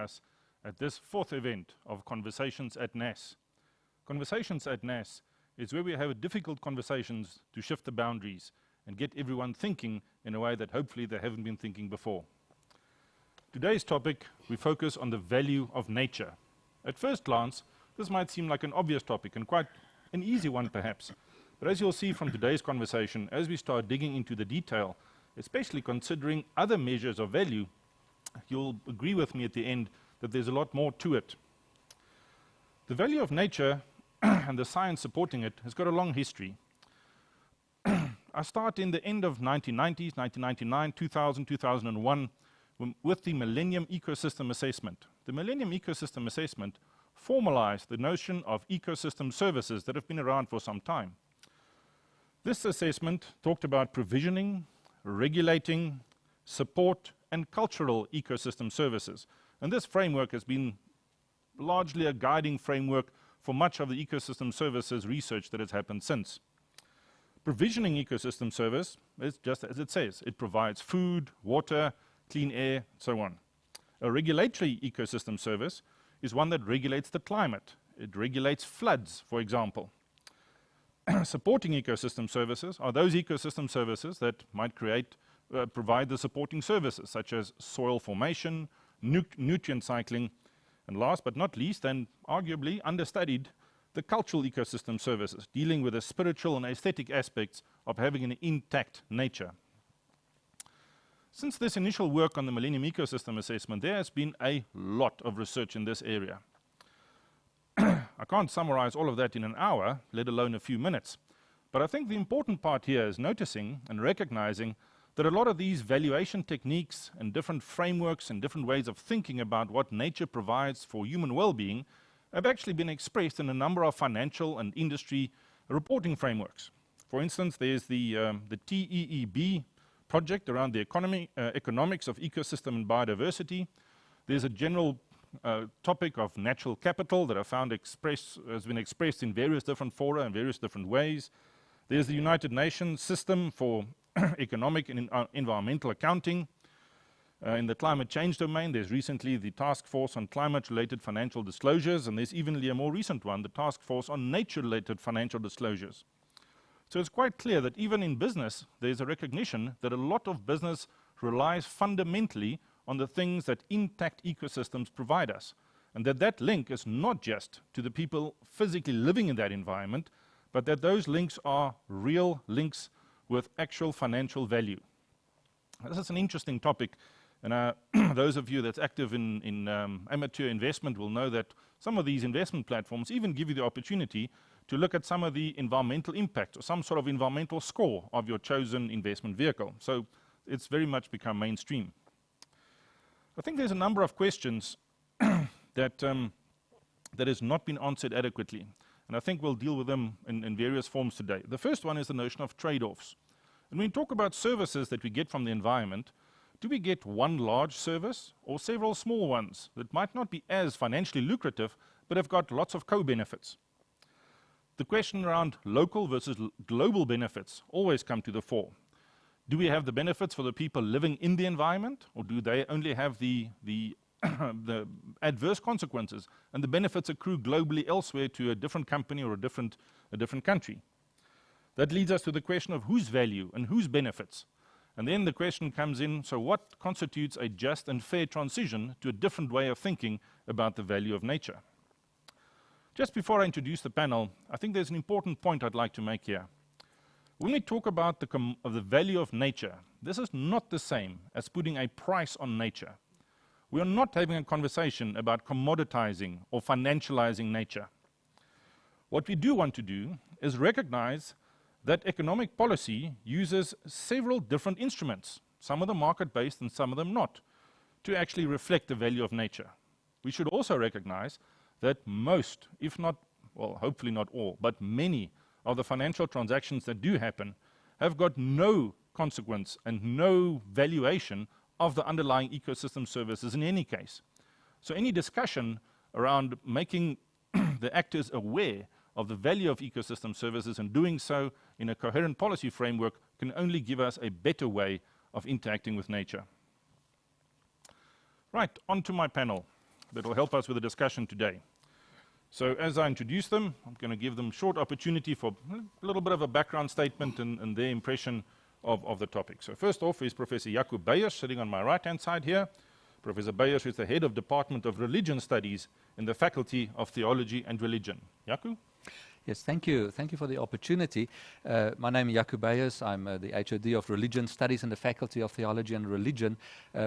us at this fourth event of Conversations at NAS. Conversations at NAS is where we have difficult conversations to shift the boundaries and get everyone thinking in a way that hopefully they haven't been thinking before. Today's topic, we focus on the value of nature. At first glance, this might seem like an obvious topic and quite an easy one perhaps. But as you'll see from today's conversation, as we start digging into the detail, especially considering other measures of value, you'll agree with me at the end that there's a lot more to it. The value of nature and the science supporting it has got a long history. I start in the end of 1990s, 1999, 2000, 2001, with the Millennium Ecosystem Assessment. The Millennium Ecosystem Assessment formalized the notion of ecosystem services that have been around for some time. This assessment talked about provisioning, regulating, support, and cultural ecosystem services. And this framework has been largely a guiding framework for much of the ecosystem services research that has happened since. Provisioning ecosystem service is just as it says. It provides food, water, clean air, and so on. A regulatory ecosystem service is one that regulates the climate. It regulates floods, for example. Supporting ecosystem services are those ecosystem services that might provide the supporting services, such as soil formation, nutrient cycling, and last but not least, and arguably understudied, the cultural ecosystem services, dealing with the spiritual and aesthetic aspects of having an intact nature. Since this initial work on the Millennium Ecosystem Assessment, there has been a lot of research in this area. I can't summarize all of that in an hour, let alone a few minutes. But I think the important part here is noticing and recognizing that a lot of these valuation techniques and different frameworks and different ways of thinking about what nature provides for human well-being have actually been expressed in a number of financial and industry reporting frameworks. For instance, there's the TEEB project around the economics of ecosystem and biodiversity. There's a general topic of natural capital that I found has been expressed in various different fora and various different ways. There's the United Nations system for economic and environmental accounting. In the climate change domain, there's recently the Task Force on Climate-Related Financial Disclosures, and there's even a more recent one, the Task Force on Nature-Related Financial Disclosures. So it's quite clear that even in business, there's a recognition that a lot of business relies fundamentally on the things that intact ecosystems provide us, and that link is not just to the people physically living in that environment, but that those links are real links with actual financial value. This is an interesting topic, and those of you that's active in amateur investment will know that some of these investment platforms even give you the opportunity to look at some of the environmental impact or some sort of environmental score of your chosen investment vehicle. So it's very much become mainstream. I think there's a number of questions that has not been answered adequately, and I think we'll deal with them in various forms today. The first one is the notion of trade-offs. And when we talk about services that we get from the environment, do we get one large service or several small ones that might not be as financially lucrative but have got lots of co-benefits? The question around local versus global benefits always come to the fore. Do we have the benefits for the people living in the environment, or do they only have the adverse consequences and the benefits accrue globally elsewhere to a different company or a different country? That leads us to the question of whose value and whose benefits. And then the question comes in, so what constitutes a just and fair transition to a different way of thinking about the value of nature? Just before I introduce the panel, I think there's an important point I'd like to make here. When we talk about the value of nature, this is not the same as putting a price on nature. We are not having a conversation about commoditizing or financializing nature. What we do want to do is recognize that economic policy uses several different instruments, some of them market-based and some of them not, to actually reflect the value of nature. We should also recognize that most, if not, well, hopefully not all, but many of the financial transactions that do happen have got no consequence and no valuation of the underlying ecosystem services in any case. So any discussion around making the actors aware of the value of ecosystem services and doing so in a coherent policy framework can only give us a better way of interacting with nature. Right, on to my panel. that will help us with the discussion today. So as I introduce them, I'm going to give them short opportunity for a little bit of a background statement and their impression of the topic. So first off is Professor Jaco Beyers, sitting on my right-hand side here. Professor Beyers is the head of Department of Religion Studies in the Faculty of Theology and Religion. Jaco? Yes, thank you. Thank you for the opportunity. My name is Jaco Beyers. I'm the HOD of Religion Studies in the Faculty of Theology and Religion.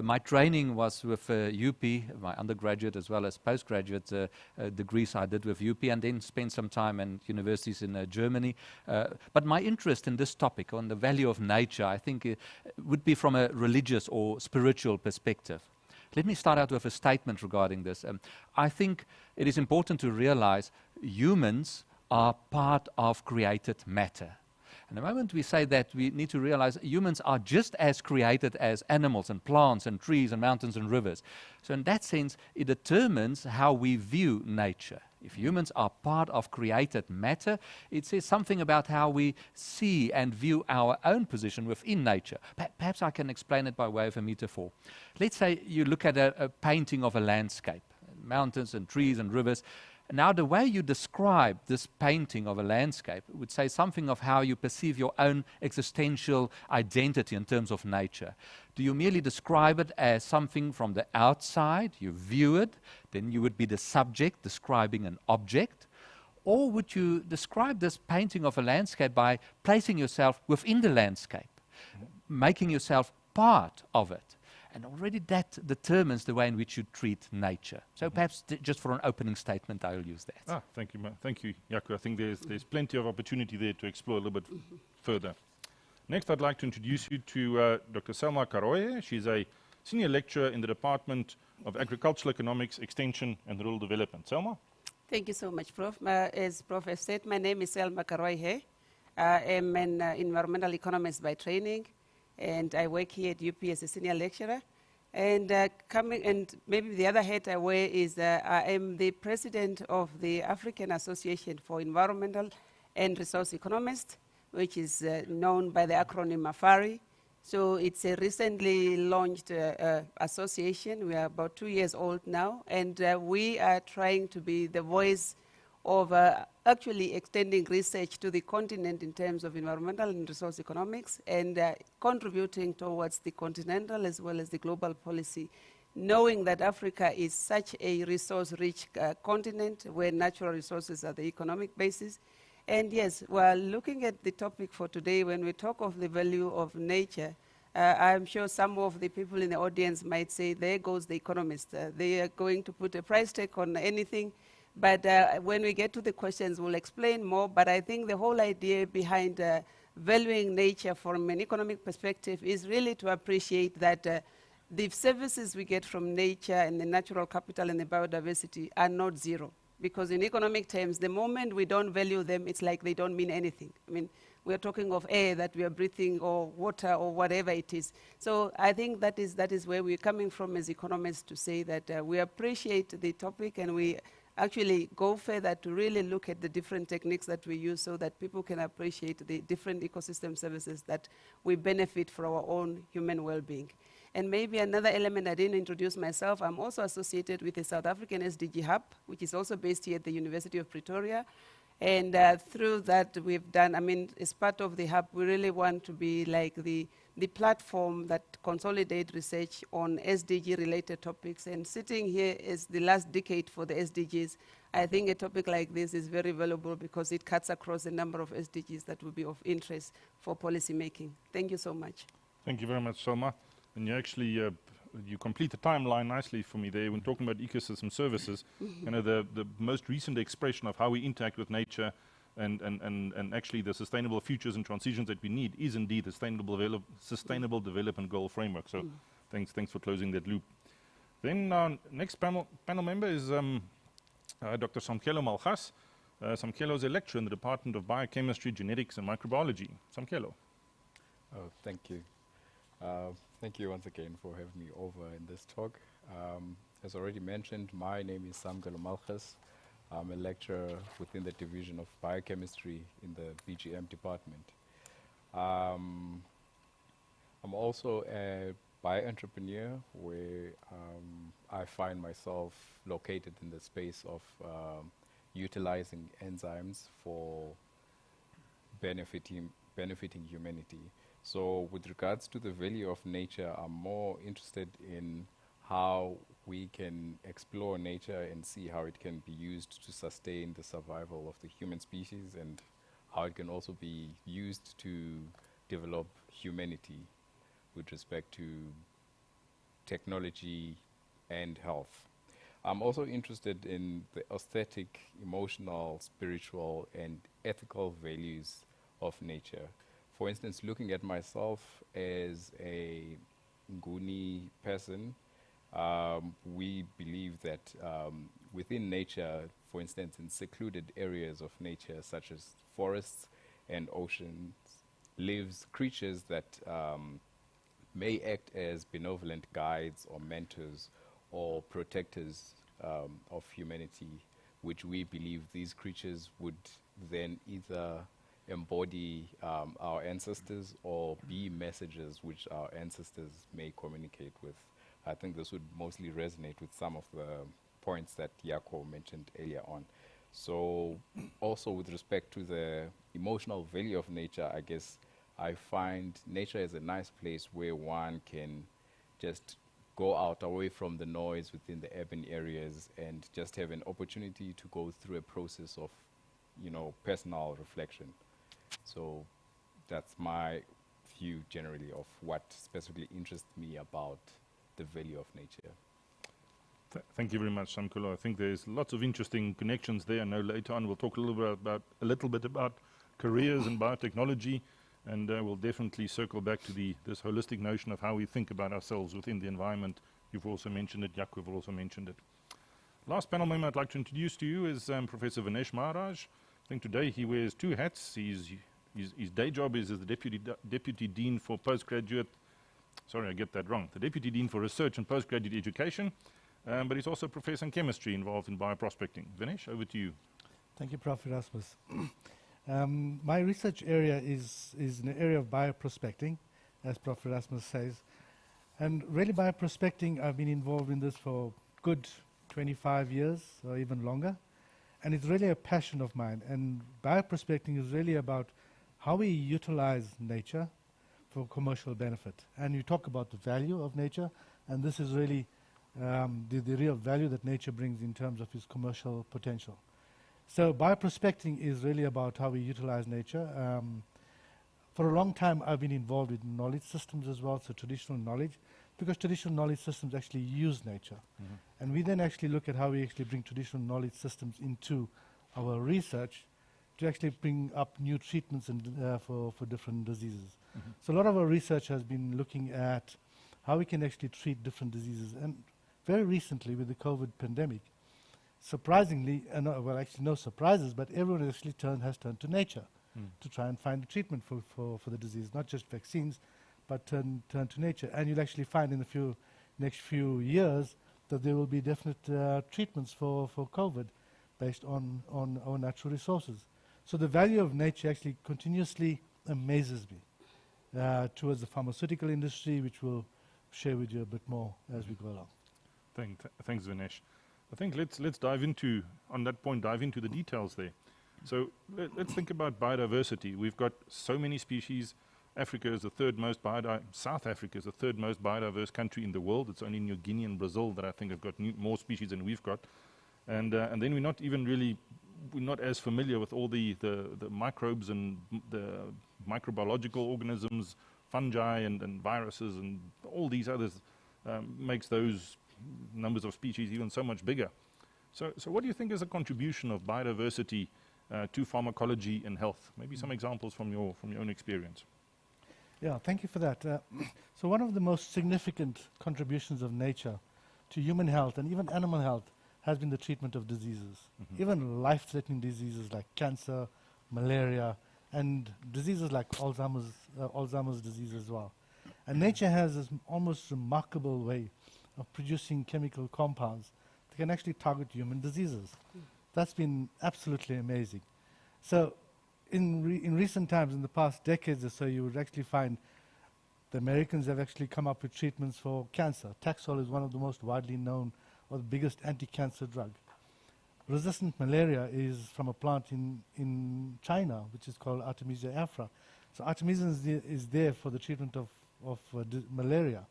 My training was with UP, my undergraduate as well as postgraduate degrees I did with UP, and then spent some time in universities in Germany. But my interest in this topic, on the value of nature, I think would be from a religious or spiritual perspective. Let me start out with a statement regarding this. I think it is important to realize humans are part of created matter. And the moment we say that, we need to realize humans are just as created as animals and plants and trees and mountains and rivers. So in that sense, it determines how we view nature. If humans are part of created matter, it says something about how we see and view our own position within nature. Perhaps I can explain it by way of a metaphor. Let's say you look at a painting of a landscape, mountains and trees and rivers. Now, the way you describe this painting of a landscape would say something of how you perceive your own existential identity in terms of nature. Do you merely describe it as something from the outside, you view it, then you would be the subject describing an object? Or would you describe this painting of a landscape by placing yourself within the landscape, making yourself part of it? And already that determines the way in which you treat nature. So perhaps just for an opening statement, I'll use that. Thank you, Jaco. I think there's plenty of opportunity there to explore a little bit further. Next, I'd like to introduce you to Dr. Selma Karoye. She's a senior lecturer in the Department of Agricultural Economics, Extension and Rural Development. Selma? Thank you so much, Prof. As Prof has said, my name is Selma Karoye. I am an environmental economist by training, and I work here at UP as a senior lecturer. And maybe the other hat I wear is I am the president of the African Association for Environmental and Resource Economists, which is known by the acronym AFARI. So it's a recently launched association. We are about 2 years old now, and we are trying to be the voice of actually extending research to the continent in terms of environmental and resource economics, and contributing towards the continental as well as the global policy, knowing that Africa is such a resource-rich continent where natural resources are the economic basis. And yes, we're looking at the topic for today. When we talk of the value of nature, I'm sure some of the people in the audience might say, there goes the economist. They are going to put a price tag on anything. But when we get to the questions, we'll explain more. But I think the whole idea behind valuing nature from an economic perspective is really to appreciate that the services we get from nature and the natural capital and the biodiversity are not zero. Because in economic terms, the moment we don't value them, it's like they don't mean anything. I mean, we're talking of air that we are breathing or water or whatever it is. So I think that is where we're coming from as economists, to say that we appreciate the topic, and we actually go further to really look at the different techniques that we use so that people can appreciate the different ecosystem services that we benefit for our own human well-being. And maybe another element, I didn't introduce myself, I'm also associated with the South African SDG Hub, which is also based here at the University of Pretoria. And through that we've done, I mean, as part of the hub, we really want to be like the platform that consolidates research on SDG-related topics. And sitting here is the last decade for the SDGs, I think a topic like this is very valuable because it cuts across a number of SDGs that will be of interest for policy making. Thank you so much. Thank you very much, Selma. And you actually, you complete the timeline nicely for me there when talking about ecosystem services. You know, the most recent expression of how we interact with nature and actually the sustainable futures and transitions that we need is indeed the sustainable development goal framework. So thanks for closing that loop. Then next panel member is Dr. Samkelo Malgas. Samkelo is a lecturer in the Department of Biochemistry, Genetics and Microbiology. Samkelo. Oh, thank you. Thank you once again for having me over in this talk. As already mentioned, my name is Samkelo Malgas. I'm a lecturer within the Division of Biochemistry in the BGM department. I'm also a bio-entrepreneur where I find myself located in the space of utilizing enzymes for benefiting humanity. So with regards to the value of nature, I'm more interested in how we can explore nature and see how it can be used to sustain the survival of the human species, and how it can also be used to develop humanity with respect to technology and health. I'm also interested in the aesthetic, emotional, spiritual, and ethical values of nature. For instance, looking at myself as a Nguni person, we believe that within nature, for instance, in secluded areas of nature, such as forests and oceans, lives creatures that may act as benevolent guides or mentors or protectors of humanity, which we believe these creatures would then either embody our ancestors or be messages which our ancestors may communicate with. I think this would mostly resonate with some of the points that Yako mentioned earlier on. So also with respect to the emotional value of nature, I guess I find nature as a nice place where one can just go out away from the noise within the urban areas and just have an opportunity to go through a process of, personal reflection. So that's my view generally of what specifically interests me about the value of nature. Thank you very much, Samkulo. I think there's lots of interesting connections there. I know later on we'll talk a little bit about careers and biotechnology, and we'll definitely circle back to this holistic notion of how we think about ourselves within the environment. You've also mentioned it, Yaku also mentioned it. Last panel member I'd like to introduce to you is Professor Vanesh Maharaj. I think today he wears two hats. His day job is as the Deputy Dean for Postgraduate, sorry I get that wrong, the Deputy Dean for Research and Postgraduate Education, but he's also a professor in chemistry involved in bioprospecting. Vanesh, over to you. Thank you, Prof. Erasmus. My research area is in the area of bioprospecting, as Prof. Erasmus says. And really bioprospecting, I've been involved in this for good 25 years or even longer. And it's really a passion of mine. And bioprospecting is really about how we utilize nature for commercial benefit. And you talk about the value of nature, and this is really the real value that nature brings in terms of its commercial potential. So bioprospecting is really about how we utilize nature. For a long time, I've been involved with knowledge systems as well, so traditional knowledge, because traditional knowledge systems actually use nature. Mm-hmm. And we then actually look at how we actually bring traditional knowledge systems into our research to actually bring up new treatments and, for different diseases. Mm-hmm. So a lot of our research has been looking at how we can actually treat different diseases. And very recently with the COVID pandemic, surprisingly, well actually no surprises, but everyone actually has turned to nature to try and find a treatment for the disease, not just vaccines, but turn to nature. And you'll actually find in the next few years that there will be definite treatments for COVID based on our natural resources. So the value of nature actually continuously amazes me towards the pharmaceutical industry, which we'll share with you a bit more as we go along. Thanks, Vanesh. I think let's dive into the details there. So let's think about biodiversity. We've got so many species. Africa is the third most South Africa is the third most biodiverse country in the world. It's only New Guinea and Brazil that I think have got more species than we've got. And then we're not as familiar with all the microbes and the microbiological organisms, fungi and viruses and all these others, makes those numbers of species even so much bigger. So what do you think is the contribution of biodiversity to pharmacology and health? Maybe some examples from your own experience. Yeah, thank you for that. So one of the most significant contributions of nature to human health and even animal health has been the treatment of diseases, even life-threatening diseases like cancer, malaria, and diseases like Alzheimer's disease as well. And nature has this almost remarkable way of producing chemical compounds that can actually target human diseases. That's been absolutely amazing. So in recent times, in the past decades or so, you would actually find The Americans have actually come up with treatments for cancer. Taxol is one of the most widely known or the biggest anti-cancer drug. Resistant malaria is from a plant in China, which is called Artemisia afra. So Artemisia is there for the treatment of malaria,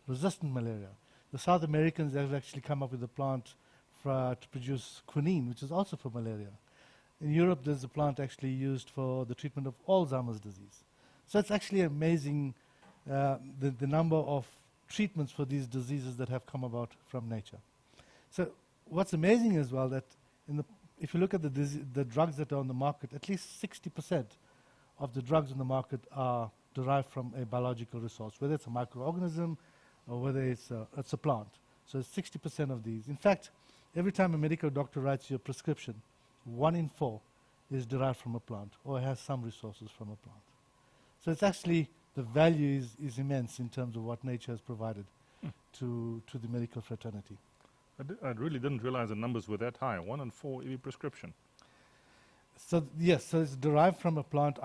resistant malaria. The South Americans have actually come up with a plant to produce quinine, which is also for malaria. In Europe, there's a plant actually used for the treatment of Alzheimer's disease. So it's actually amazing the number of treatments for these diseases that have come about from nature. So what's amazing as well that if you look at the drugs that are on the market, at least 60% of the drugs on the market are derived from a biological resource, whether it's a microorganism or whether it's a plant. So it's 60% of these. In fact, every time a medical doctor writes you a prescription, 1 in 4 is derived from a plant or has some resources from a plant. So it's actually, the value is immense in terms of what nature has provided to the medical fraternity. I really didn't realize the numbers were that high. 1 in 4 every prescription. So yes, so it's derived from a plant.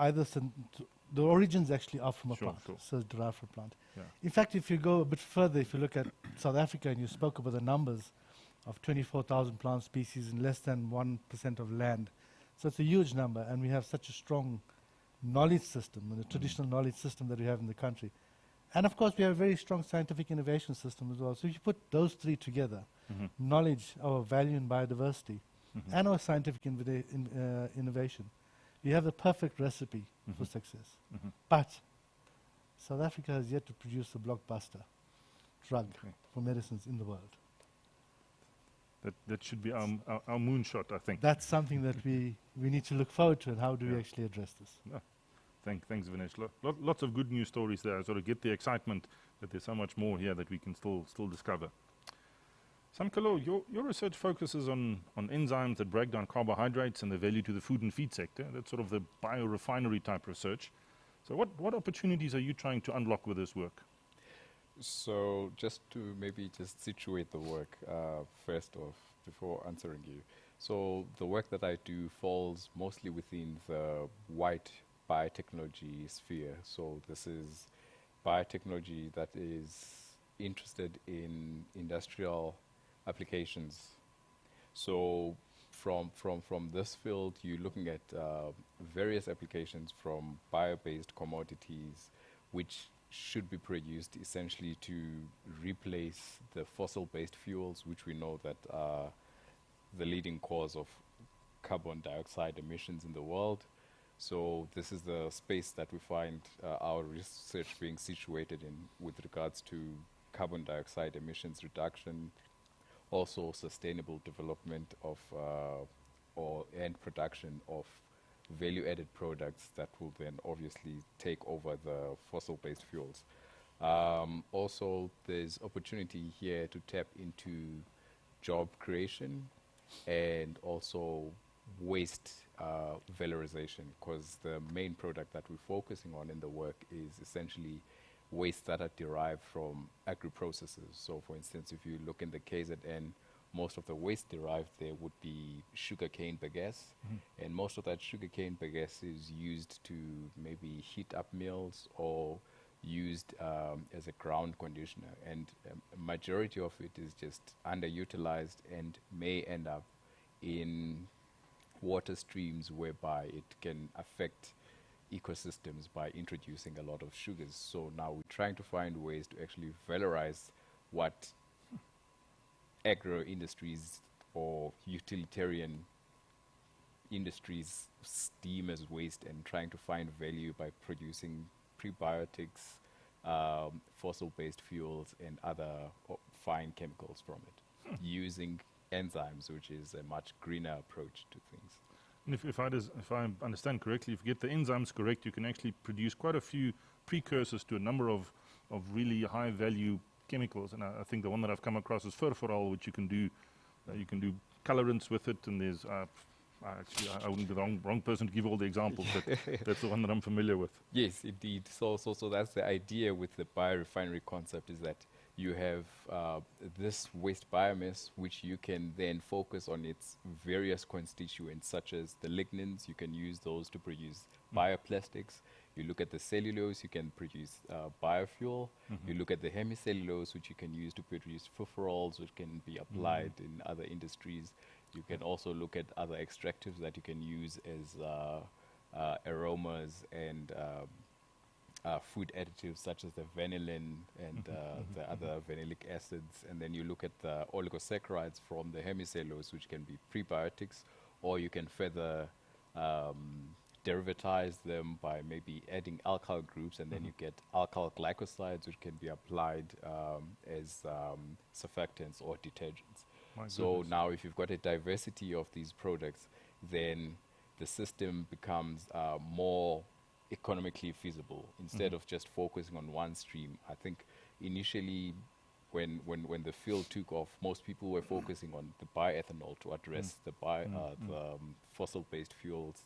The origins actually are from a plant. Sure. So it's derived from a plant. Yeah. In fact, if you go a bit further, if you look at South Africa and you spoke about the numbers of 24,000 plant species in less than 1% of land. So it's a huge number, and we have such a strong knowledge system and a traditional knowledge system that we have in the country. And of course, we have a very strong scientific innovation system as well. So if you put those three together, knowledge, our value in biodiversity, and our scientific innovation, we have the perfect recipe for success. But South Africa has yet to produce a blockbuster drug for medicines in the world. That should be our moonshot, I think. That's something that we need to look forward to, and how do we actually address this? Thanks, Vanesh. Lots of good news stories there. I sort of get the excitement that there's so much more here that we can still discover. Samkelo, your research focuses on enzymes that break down carbohydrates and their value to the food and feed sector. That's sort of the biorefinery type research. So what opportunities are you trying to unlock with this work? So just to maybe just situate the work first off before answering you. So the work that I do falls mostly within the white biotechnology sphere. So this is biotechnology that is interested in industrial applications. So from this field, you're looking at various applications from bio-based commodities, which should be produced essentially to replace the fossil-based fuels, which we know that are the leading cause of carbon dioxide emissions in the world. So this is the space that we find our research being situated in with regards to carbon dioxide emissions reduction, also sustainable development of and production of value-added products that will then obviously take over the fossil-based fuels. Also, there's opportunity here to tap into job creation and also waste valorization, because the main product that we're focusing on in the work is essentially waste that are derived from agri-processes. So for instance, if you look in the KZN, most of the waste derived there would be sugarcane bagasse, and most of that sugarcane bagasse is used to maybe heat up meals or used as a ground conditioner, and a majority of it is just underutilized and may end up in water streams whereby it can affect ecosystems by introducing a lot of sugars. So now we're trying to find ways to actually valorize what agro industries or utilitarian industries steam as waste, and trying to find value by producing prebiotics, fossil-based fuels, and other fine chemicals from it, using enzymes, which is a much greener approach to things. And if I understand correctly, if you get the enzymes correct, you can actually produce quite a few precursors to a number of really high-value chemicals. And I think the one that I've come across is furfural, which you can do colorants with it, and there's actually I wouldn't be the wrong person to give all the examples, but that's the one that I'm familiar with. Yes, indeed. So that's the idea with the biorefinery concept, is that you have this waste biomass, which you can then focus on its various constituents, such as the lignins. You can use those to produce bioplastics. You look at the cellulose, you can produce biofuel. You look at the hemicellulose, which you can use to produce furfurols, which can be applied in other industries. You can also look at other extractives that you can use as aromas and food additives such as the vanillin and the other vanillic acids. And then you look at the oligosaccharides from the hemicellulose, which can be prebiotics, or you can further derivatize them by maybe adding alkyl groups, and then you get alkyl glycosides, which can be applied as surfactants or detergents. So now if you've got a diversity of these products, then the system becomes more economically feasible instead of just focusing on one stream. I think initially when the field took off, most people were focusing on the bioethanol to address the fossil-based fuels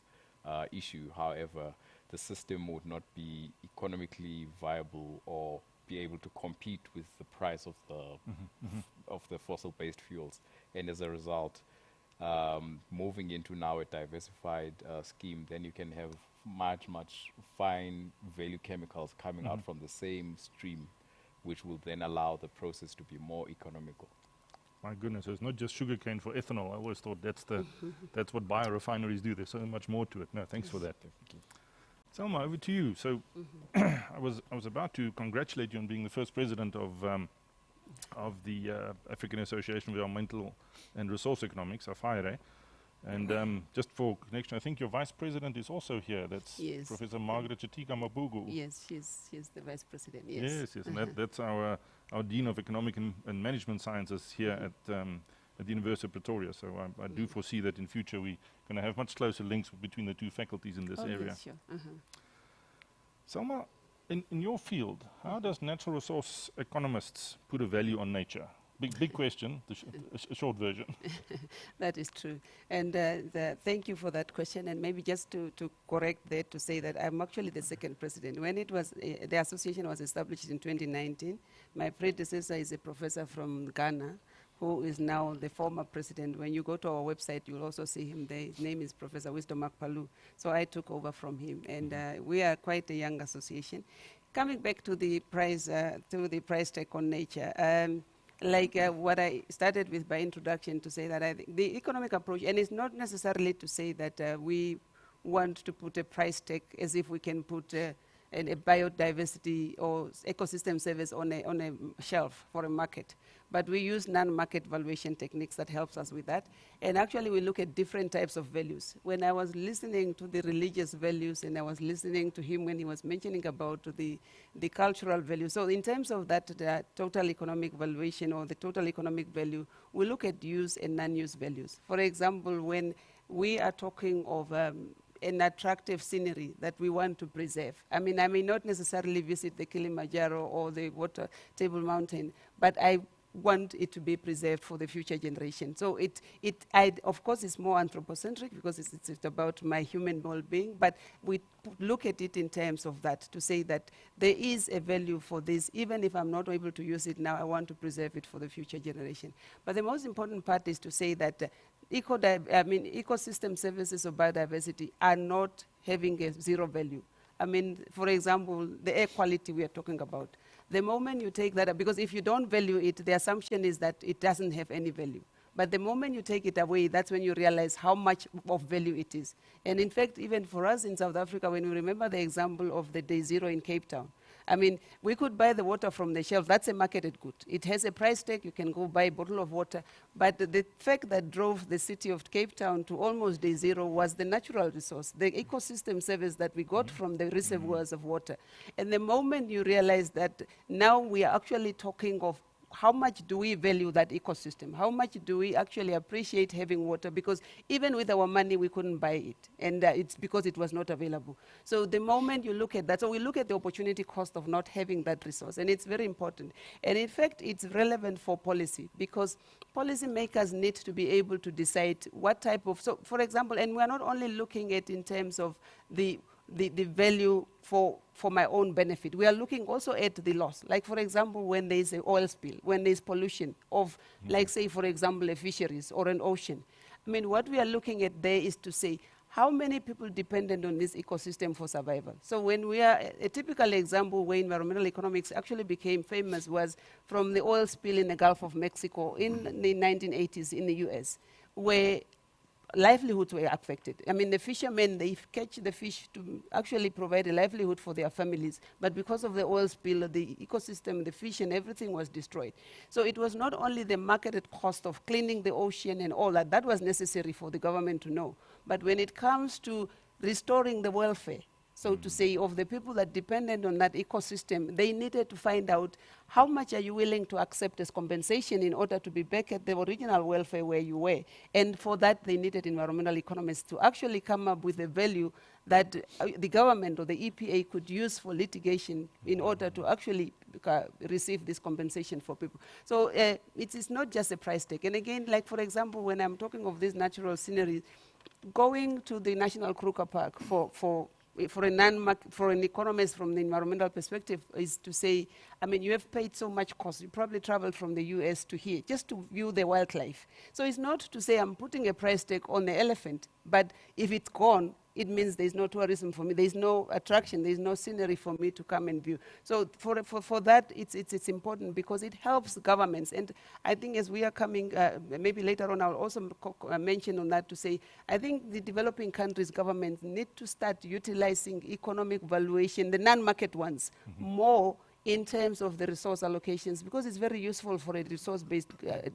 issue. However, the system would not be economically viable or be able to compete with the price of the fossil-based fuels. And as a result, moving into now a diversified scheme, then you can have much fine value chemicals coming out from the same stream, which will then allow the process to be more economical. My goodness, so it's not just sugarcane for ethanol. I always thought that's what biorefineries do. There's so much more to it. No, thanks for that. Selma, over to you. So I was about to congratulate you on being the first president of the African Association for Environmental and Resource Economics, AFAIRE. And just for connection, I think your vice president is also here. That's Professor Margaret Chitika Mabugu. Yes, she's the vice president. Yes, and that's our Dean of Economic and Management Sciences here at the University of Pretoria. So I do foresee that in future we're going to have much closer links between the two faculties in this area. Yes, sure. Selma, in your field, how does natural resource economists put a value on nature? Big question, a short version. That is true. And thank you for that question. And maybe just to correct that, to say that I'm actually the second president. When it was, the association was established in 2019, my predecessor is a professor from Ghana, who is now the former president. When you go to our website, you'll also see him there. His name is Professor Wisdom Akpalu. So I took over from him. And we are quite a young association. Coming back to the price tag on nature, like what I started with by introduction, to say that I think the economic approach, and it's not necessarily to say that we want to put a price tag as if we can put a biodiversity or ecosystem service on a shelf for a market. But we use non-market valuation techniques that helps us with that. And actually we look at different types of values. When I was listening to the religious values, and I was listening to him when he was mentioning about the cultural value. So in terms of that, the total economic valuation or the total economic value, we look at use and non-use values. For example, when we are talking of an attractive scenery that we want to preserve. I mean, I may not necessarily visit the Kilimanjaro or the Water Table Mountain, but I want it to be preserved for the future generation. So of course, it's more anthropocentric because it's about my human well-being, but we look at it in terms of that, to say that there is a value for this. Even if I'm not able to use it now, I want to preserve it for the future generation. But the most important part is to say that ecosystem services or biodiversity are not having a zero value. I mean, for example, the air quality we are talking about. The moment you take that, because if you don't value it, the assumption is that it doesn't have any value. But the moment you take it away, that's when you realize how much of value it is. And in fact, even for us in South Africa, when we remember the example of the Day Zero in Cape Town, I mean, we could buy the water from the shelf. That's a marketed good. It has a price tag. You can go buy a bottle of water. But the fact that drove the city of Cape Town to almost Day Zero was the natural resource, the ecosystem service that we got from the reservoirs of water. And the moment you realize that now we are actually talking of how much do we value that ecosystem? How much do we actually appreciate having water? Because even with our money, we couldn't buy it. And it's because it was not available. So the moment you look at that, so we look at the opportunity cost of not having that resource. And it's very important. And in fact, it's relevant for policy, because policymakers need to be able to decide what type of, so for example, and we're not only looking at in terms of the value for my own benefit. We are looking also at the loss. Like, for example, when there is an oil spill, when there is pollution of, like, say, for example, a fisheries or an ocean. I mean, what we are looking at there is to say, how many people depended on this ecosystem for survival? So when we are, a typical example where environmental economics actually became famous was from the oil spill in the Gulf of Mexico in the 1980s in the US, where livelihoods were affected. I mean, the fishermen, they catch the fish to actually provide a livelihood for their families, but because of the oil spill, the ecosystem, the fish and everything was destroyed. So it was not only the marketed cost of cleaning the ocean and all that, that was necessary for the government to know. But when it comes to restoring the welfare, so to say, of the people that depended on that ecosystem, they needed to find out how much are you willing to accept as compensation in order to be back at the original welfare where you were. And for that, they needed environmental economists to actually come up with a value that the government or the EPA could use for litigation in order to actually receive this compensation for people. So it is not just a price tag. And again, like for example, when I'm talking of this natural scenery, going to the National Kruger Park for an economist from the environmental perspective is to say, I mean, you have paid so much cost. You probably traveled from the US to here just to view the wildlife. So it's not to say I'm putting a price tag on the elephant, but if it's gone, it means there's no tourism for me. There's no attraction. There's no scenery for me to come and view. So for that, it's important because it helps governments. And I think as we are coming, maybe later on, I'll also mention on that to say, I think the developing countries' governments need to start utilizing economic valuation, the non-market ones, more in terms of the resource allocations, because it's very useful for a resource-based,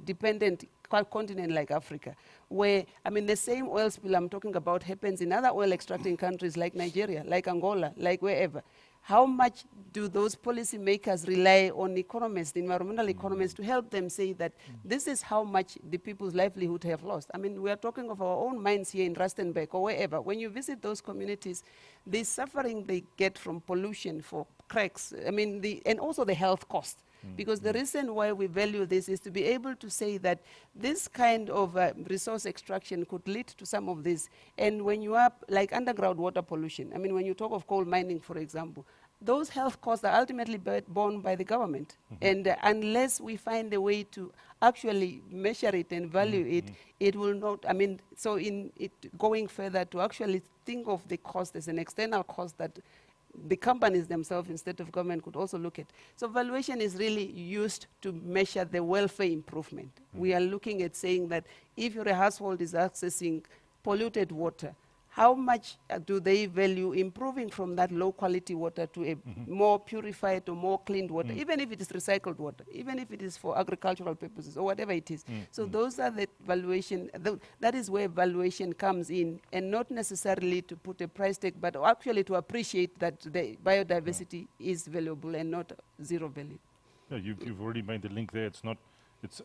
dependent continent like Africa, where, I mean, the same oil spill I'm talking about happens in other oil extracting countries like Nigeria, like Angola, like wherever. How much do those policymakers rely on economists, environmental economists, to help them say that this is how much the people's livelihood have lost? I mean, we are talking of our own mines here in Rustenburg or wherever. When you visit those communities, the suffering they get from pollution, for cracks, I mean, and also the health cost. Because the reason why we value this is to be able to say that this kind of resource extraction could lead to some of this. And when you are like underground water pollution, I mean, when you talk of coal mining, for example, those health costs are ultimately borne by the government. And unless we find a way to actually measure it and value it, it will not, I mean, so in it going further to actually think of the cost as an external cost that the companies themselves instead of government could also look at. So valuation is really used to measure the welfare improvement. We are looking at saying that if your household is accessing polluted water, how much do they value improving from that low quality water to a more purified or more cleaned water, even if it is recycled water, even if it is for agricultural purposes or whatever it is. So those are the valuation, that is where valuation comes in, and not necessarily to put a price tag, but actually to appreciate that the biodiversity is valuable and not zero value. Yeah, you've already made the link there. It's not, it's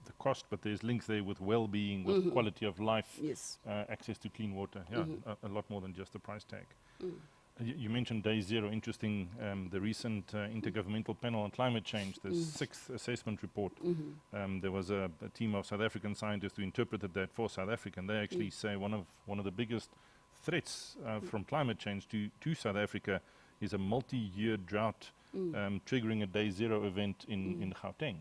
the cost, but there's links there with well-being, with quality of life, Yes. Access to clean water. Yeah, a lot more than just the price tag. You mentioned day zero. Interesting, the recent Intergovernmental Panel on Climate Change, the sixth assessment report. There was a team of South African scientists who interpreted that for South Africa, and they actually say one of the biggest threats from climate change to South Africa is a multi-year drought triggering a day zero event in Gauteng.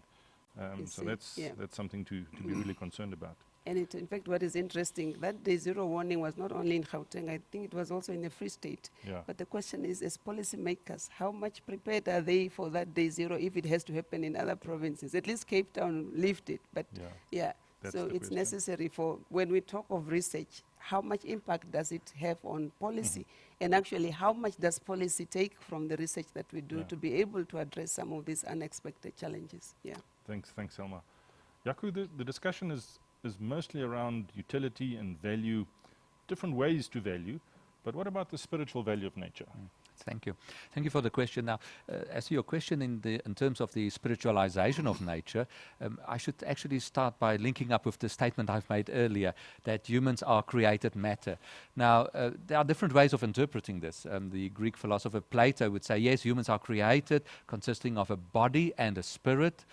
So that's something to be really concerned about. And in fact, what is interesting, that day zero warning was not only in Gauteng, I think it was also in the Free State. Yeah. But the question is, as policymakers, how much prepared are they for that day zero if it has to happen in other provinces? At least Cape Town lived it, but That's so the it's question. necessary for, when we talk of research, how much impact does it have on policy? And actually, how much does policy take from the research that we do to be able to address some of these unexpected challenges? Yeah. Thanks, Selma. Jaco, the discussion is mostly around utility and value, different ways to value, but what about the spiritual value of nature? Thank you. Thank you for the question. Now, as to your question in terms of the spiritualization of nature, I should actually start by linking up with the statement I've made earlier, that humans are created matter. Now, there are different ways of interpreting this. The Greek philosopher Plato would say, yes, humans are created, consisting of a body and a spirit.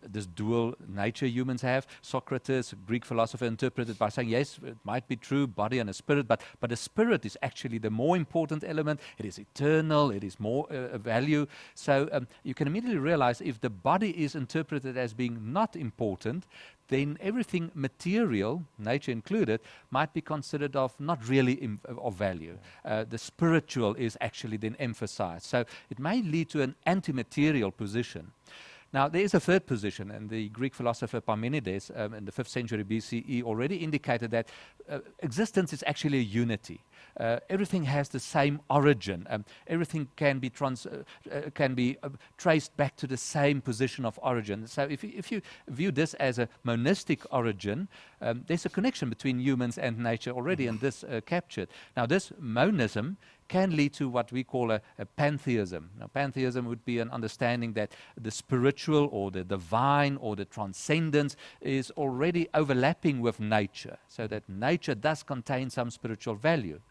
This dual nature humans have. Socrates, a Greek philosopher, interpreted by saying, yes, it might be true, body and a spirit, but the spirit is actually the more important element. It is eternal, it is more value. So you can immediately realize if the body is interpreted as being not important, then everything material, nature included, might be considered of not really of value. The spiritual is actually then emphasized. So it may lead to an anti-material position. Now, there is a third position, and the Greek philosopher Parmenides in the 5th century BCE already indicated that existence is actually a unity. Everything has the same origin. Everything can be traced back to the same position of origin. So if you view this as a monistic origin, there's a connection between humans and nature already, and this captured. Now, this monism can lead to what we call a pantheism. Now, pantheism would be an understanding that the spiritual or the divine or the transcendence is already overlapping with nature, so that nature does contain some spiritual value.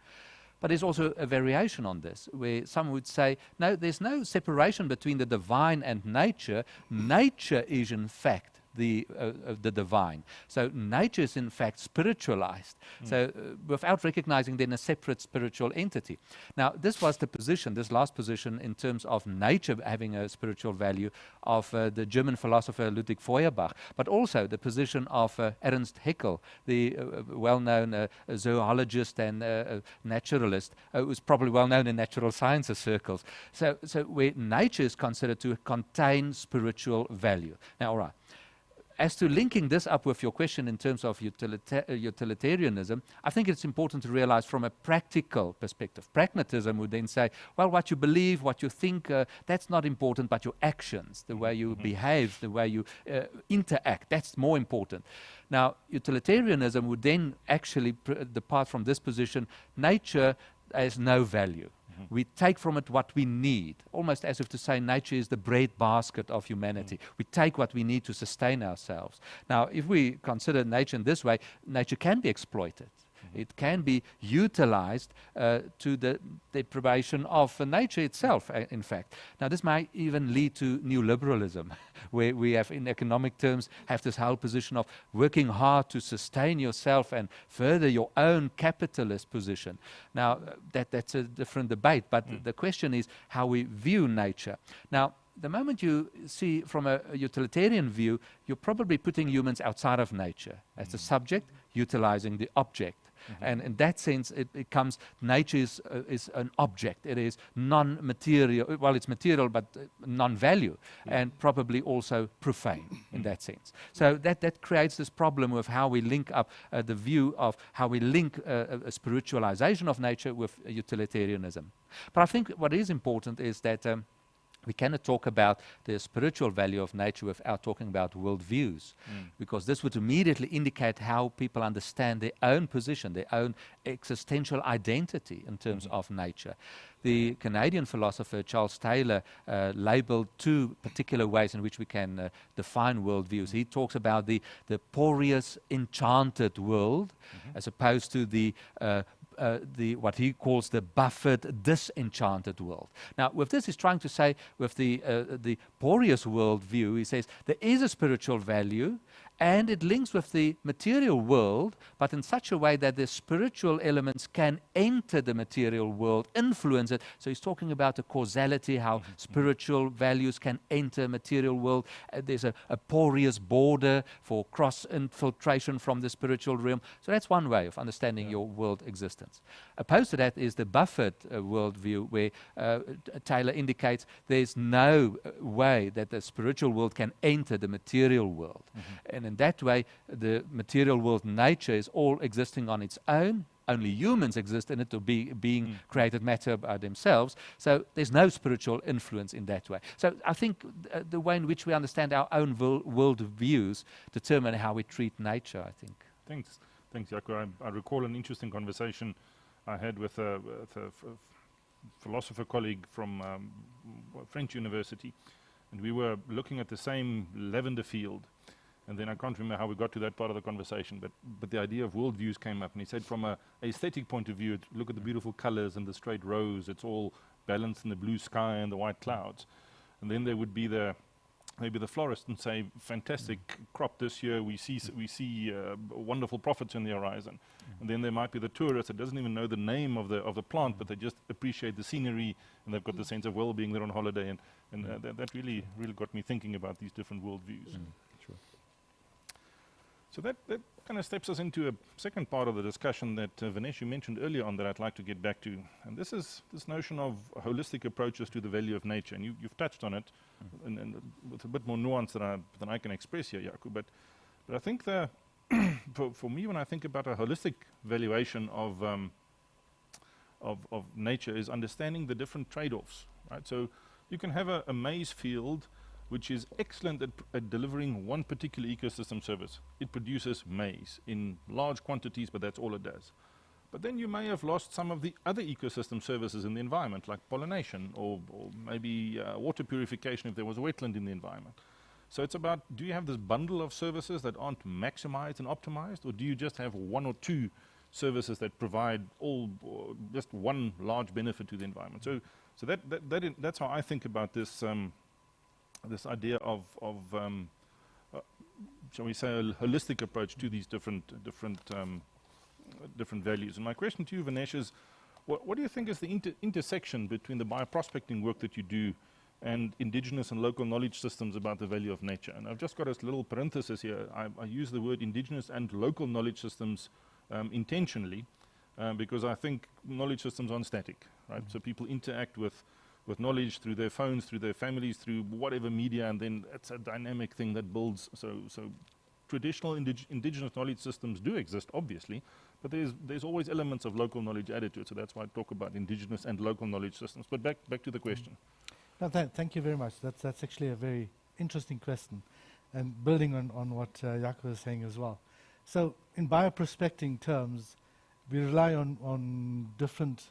But there's also a variation on this, where some would say, no, there's no separation between the divine and nature. Nature is, in fact, the divine. So nature is in fact spiritualized. So without recognizing then a separate spiritual entity. Now this was the position, this last position in terms of nature having a spiritual value of the German philosopher Ludwig Feuerbach, but also the position of Ernst Haeckel, the well-known zoologist and naturalist, who was probably well-known in natural sciences circles. So where nature is considered to contain spiritual value. Now, all right. As to linking this up with your question in terms of utilitarianism, I think it's important to realize from a practical perspective. Pragmatism would then say, well, what you believe, what you think, that's not important, but your actions, the way you behave, the way you interact, that's more important. Now, utilitarianism would then actually depart from this position. Nature has no value. We take from it what we need, almost as if to say nature is the breadbasket of humanity. We take what we need to sustain ourselves. Now, if we consider nature in this way, nature can be exploited. It can be utilized to the deprivation of nature itself, in fact. Now, this might even lead to neoliberalism, where we have, in economic terms, have this whole position of working hard to sustain yourself and further your own capitalist position. Now, that's a different debate, but the question is how we view nature. Now, the moment you see from a utilitarian view, you're probably putting humans outside of nature as the subject, utilizing the object. And in that sense, it becomes nature is an object. It is non-material. Well, it's material, but non-value, and probably also profane in that sense. So that creates this problem with how we link up the view of how we link a spiritualization of nature with utilitarianism. But I think what is important is that we cannot talk about the spiritual value of nature without talking about worldviews, because this would immediately indicate how people understand their own position, their own existential identity in terms of nature. The Canadian philosopher Charles Taylor labeled two particular ways in which we can define worldviews. He talks about the porous, enchanted world, as opposed to the what he calls the buffered, disenchanted world. Now, with this, he's trying to say, with the porous world view, he says there is a spiritual value, and it links with the material world, but in such a way that the spiritual elements can enter the material world, influence it. So he's talking about the causality, how spiritual values can enter material world. There's a porous border for cross-infiltration from the spiritual realm. So that's one way of understanding your world existence. Opposed to that is the buffered world view, where Taylor indicates there's no way that the spiritual world can enter the material world. And in that way, the material world, nature, is all existing on its own. Only humans exist in it, to being created matter by themselves. So there's no spiritual influence in that way. So I think the way in which we understand our own world views determine how we treat nature, I think. Thanks, Jaco. I recall an interesting conversation I had with a philosopher colleague from French university, and we were looking at the same lavender field. And then I can't remember how we got to that part of the conversation, but the idea of worldviews came up. And he said, from a aesthetic point of view, look at the beautiful colors and the straight rows. It's all balanced in the blue sky and the white clouds. And then there would be maybe the florist and say, fantastic crop this year. We see wonderful profits in the horizon. And then there might be the tourist that doesn't even know the name of the plant, but they just appreciate the scenery, and they've got the sense of well-being. They're on holiday, and that really got me thinking about these different worldviews. So that kind of steps us into a second part of the discussion that Vanesh, you mentioned earlier on that I'd like to get back to. And this is this notion of holistic approaches to the value of nature. And you've touched on it and with a bit more nuance than I can express here, Jaco. But I think for me, when I think about a holistic valuation of nature, is understanding the different trade-offs, right? So you can have a maize field which is excellent at delivering one particular ecosystem service. It produces maize in large quantities, but that's all it does. But then you may have lost some of the other ecosystem services in the environment, like pollination or maybe water purification if there was a wetland in the environment. So it's about, do you have this bundle of services that aren't maximized and optimized, or do you just have one or two services that provide just one large benefit to the environment? So that's how I think about this this idea of shall we say, a holistic approach to these different values. And my question to you, Vanesh, is what do you think is the intersection between the bioprospecting work that you do and indigenous and local knowledge systems about the value of nature? And I've just got a little parenthesis here. I use the word indigenous and local knowledge systems intentionally because I think knowledge systems aren't static, right? So people interact with knowledge through their phones, through their families, through whatever media, and then it's a dynamic thing that builds. So traditional indigenous knowledge systems do exist, obviously, but there's always elements of local knowledge added to it. So that's why I talk about indigenous and local knowledge systems. But back to the question. No, thank you very much. That's actually a very interesting question, and building on what Jaco was saying as well. So in bioprospecting terms, we rely on different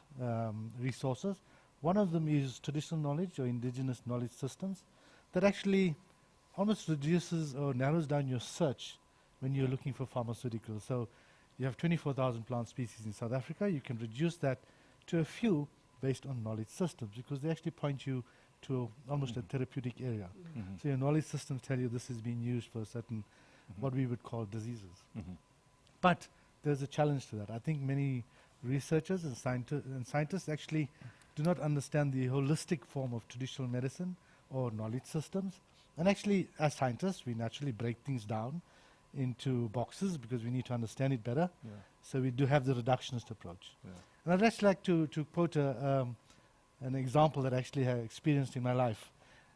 resources. One of them is traditional knowledge or indigenous knowledge systems that actually almost reduces or narrows down your search when you're looking for pharmaceuticals. So you have 24,000 plant species in South Africa. You can reduce that to a few based on knowledge systems because they actually point you to almost a therapeutic area. So your knowledge systems tell you this is being used for certain what we would call diseases. But there's a challenge to that. I think many researchers and scientists actually do not understand the holistic form of traditional medicine or knowledge systems. And actually, as scientists, we naturally break things down into boxes because we need to understand it better. So we do have the reductionist approach. And I'd actually like to quote an example that actually I experienced in my life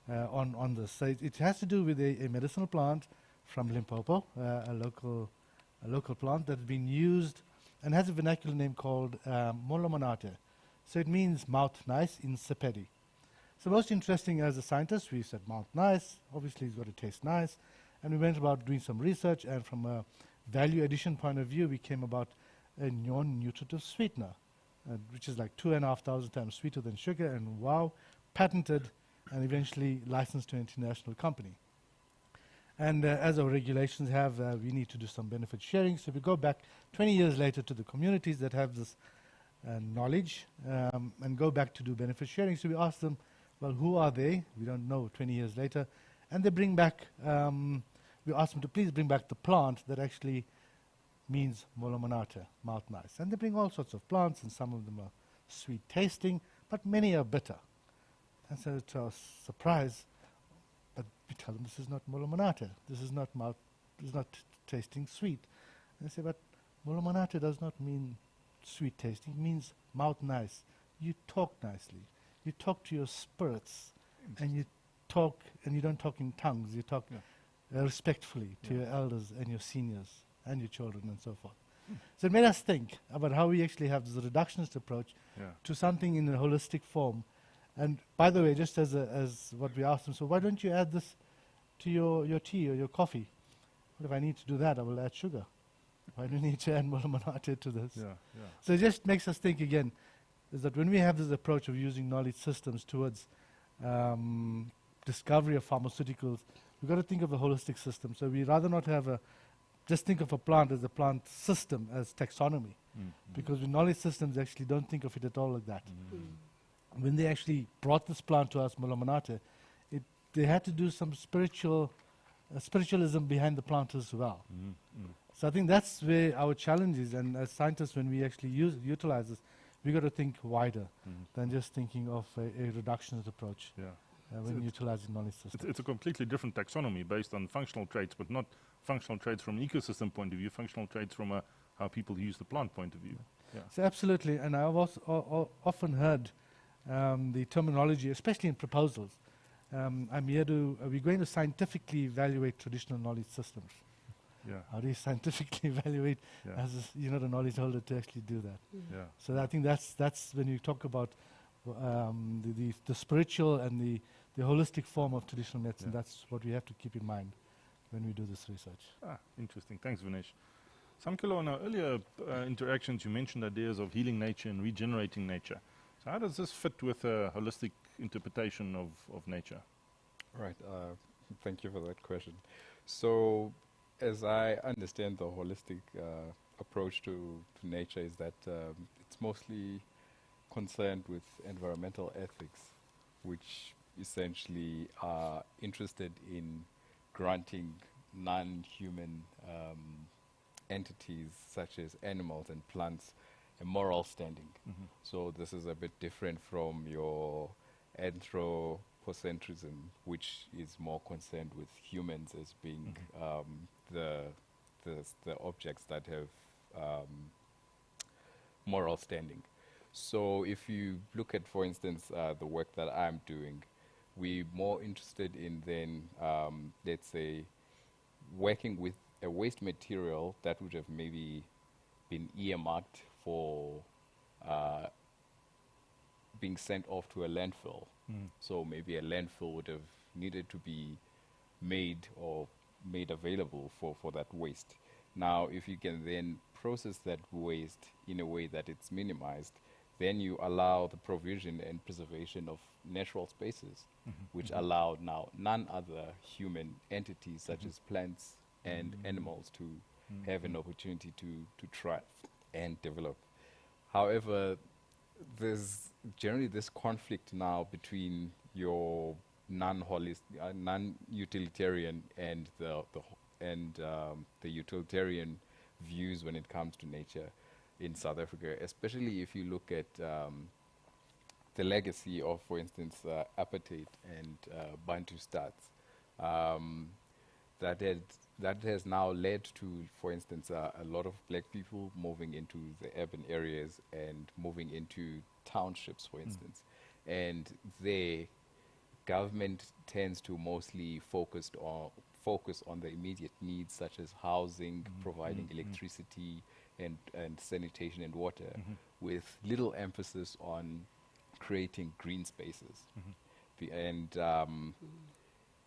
on this. So it has to do with a medicinal plant from Limpopo, a local plant that has been used and has a vernacular name called Molomonate. So it means mouth nice in Sepedi. So most interesting as a scientist, we said mouth nice, obviously it's got to taste nice. And we went about doing some research, and from a value addition point of view, we came about a non-nutritive sweetener, which is like 2,500 times sweeter than sugar, and wow, patented and eventually licensed to an international company. And as our regulations have, we need to do some benefit sharing. So we go back 20 years later to the communities that have this knowledge and go back to do benefit sharing. So we ask them, well, who are they? We don't know 20 years later. And they bring back, we ask them to please bring back the plant that actually means Molomonate, mouth nice. And they bring all sorts of plants, and some of them are sweet tasting, but many are bitter. And so to our surprise, but we tell them this is not Molomonate, this is not tasting sweet. And they say, but Molomonate does not mean sweet tasting, it means mouth nice. You talk nicely. You talk to your spirits, and you talk, and you don't talk in tongues. You talk respectfully to your elders and your seniors and your children and so forth. So it made us think about how we actually have this reductionist approach to something in a holistic form. And by the way, just as what we asked them, so why don't you add this to your tea or your coffee? Well, if I need to do that, I will add sugar. Why do you need to add Molomonate to this? So it just makes us think again, is that when we have this approach of using knowledge systems towards discovery of pharmaceuticals, we've got to think of a holistic system. So we rather not have just think of a plant as a plant system, as taxonomy, because with knowledge systems actually don't think of it at all like that. When they actually brought this plant to us, Molomonate, they had to do some spiritualism behind the plant as well. So I think that's where our challenge is, and as scientists, when we actually utilize this, we've got to think wider than just thinking of a reductionist approach when utilizing knowledge systems. It's a completely different taxonomy based on functional traits, but not functional traits from an ecosystem point of view, functional traits from a how people use the plant point of view. Yeah. So absolutely, and I've also often heard the terminology, especially in proposals. We're going to scientifically evaluate traditional knowledge systems. Yeah. How do you scientifically evaluate Yeah. as you're not a knowledge holder to actually do that? Yeah. So I think that's when you talk about the spiritual and the holistic form of traditional medicine. Yeah. That's what we have to keep in mind when we do this research. Interesting. Thanks, Vanesh. Samkelo, in our earlier interactions, you mentioned ideas of healing nature and regenerating nature. So how does this fit with a holistic interpretation of nature? Right. Thank you for that question. So, as I understand the holistic approach to nature is that it's mostly concerned with environmental ethics, which essentially are interested in granting non-human entities such as animals and plants a moral standing. Mm-hmm. So this is a bit different from your anthropocentrism, which is more concerned with humans as being the objects that have moral standing. So if you look at, for instance, the work that I'm doing, we're more interested in then, let's say, working with a waste material that would have maybe been earmarked for being sent off to a landfill. So maybe a landfill would have needed to be made or made available for that waste. Now, if you can then process that waste in a way that it's minimized, then you allow the provision and preservation of natural spaces, which allow now none other human entities such as plants and animals to have an opportunity to thrive and develop. However, there's generally this conflict now between your non-utilitarian and the utilitarian views when it comes to nature in South Africa, especially if you look at the legacy of, for instance, apartheid and Bantu stats. That has now led to, for instance, a lot of black people moving into the urban areas and moving into townships, for instance. And the government tends to mostly focus on the immediate needs, such as housing, providing electricity and sanitation and water, with little emphasis on creating green spaces.